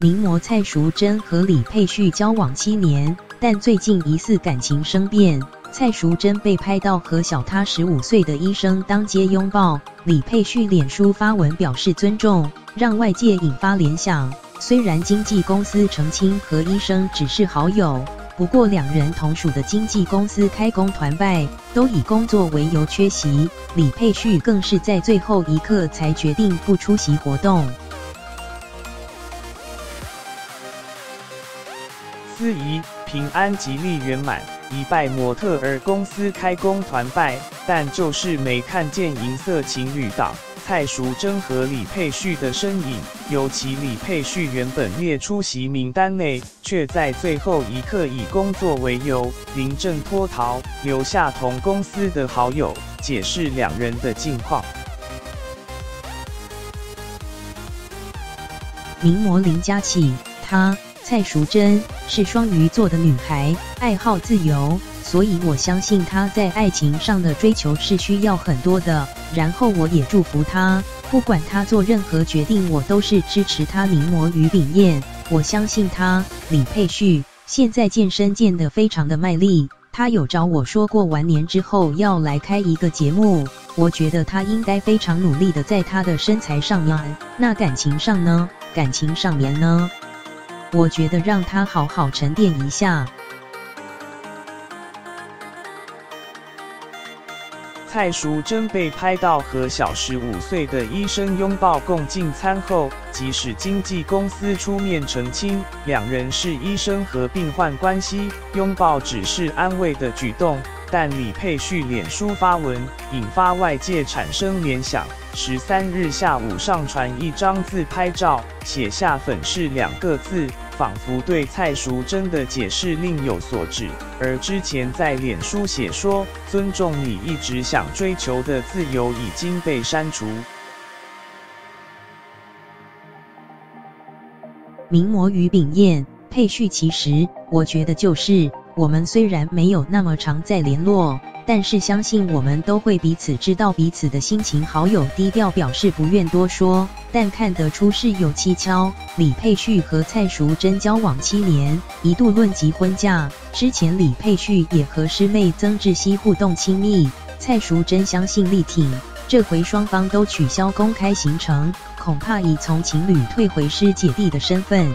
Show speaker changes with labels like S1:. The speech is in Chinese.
S1: 名模蔡淑珍和李佩旭交往7年，但最近疑似感情生变。蔡淑珍被拍到和小她15岁的医生当街拥抱，李佩旭脸书发文表示尊重，让外界引发联想。虽然经纪公司澄清和医生只是好友，不过两人同属的经纪公司开工团拜，都以工作为由缺席，李佩旭更是在最后一刻才决定不出席活动。
S2: 司仪平安吉利圆满，一拜模特儿公司开工团拜，但就是没看见银色情侣档蔡淑珍和李佩旭的身影。尤其李佩旭原本列出席名单内，却在最后一刻以工作为由临阵脱逃，留下同公司的好友解释两人的近况。
S1: 名模林佳琪，她蔡淑珍是双鱼座的女孩，爱好自由，所以我相信她在爱情上的追求是需要很多的。然后我也祝福她，不管她做任何决定，我都是支持她。名模于炳彦，我相信她。李佩旭现在健身健得非常的卖力，他有找我说过完年之后要来开一个节目，我觉得他应该非常努力的在他的身材上面。那感情上呢？感情上面呢？我觉得让他好好沉淀一下。
S2: 蔡淑珍被拍到和小15岁的医生拥抱共进餐后，即使经纪公司出面澄清两人是医生和病患关系，拥抱只是安慰的举动，但李佩旭脸书发文，引发外界产生联想。13日下午上传一张自拍照，写下粉饰2个字，仿佛对蔡淑珍的解释另有所指。而之前在脸书写说尊重你一直想追求的自由已经被删除。
S1: 名模于炳彦，佩旭其实我觉得就是我们虽然没有那么常在联络，但是相信我们都会彼此知道彼此的心情。好友低调表示不愿多说，但看得出是有蹊跷。李佩旭和蔡淑珍交往7年，一度论及婚嫁。之前李佩旭也和师妹曾志熙互动亲密，蔡淑珍相信力挺。这回双方都取消公开行程，恐怕已从情侣退回师姐弟的身份。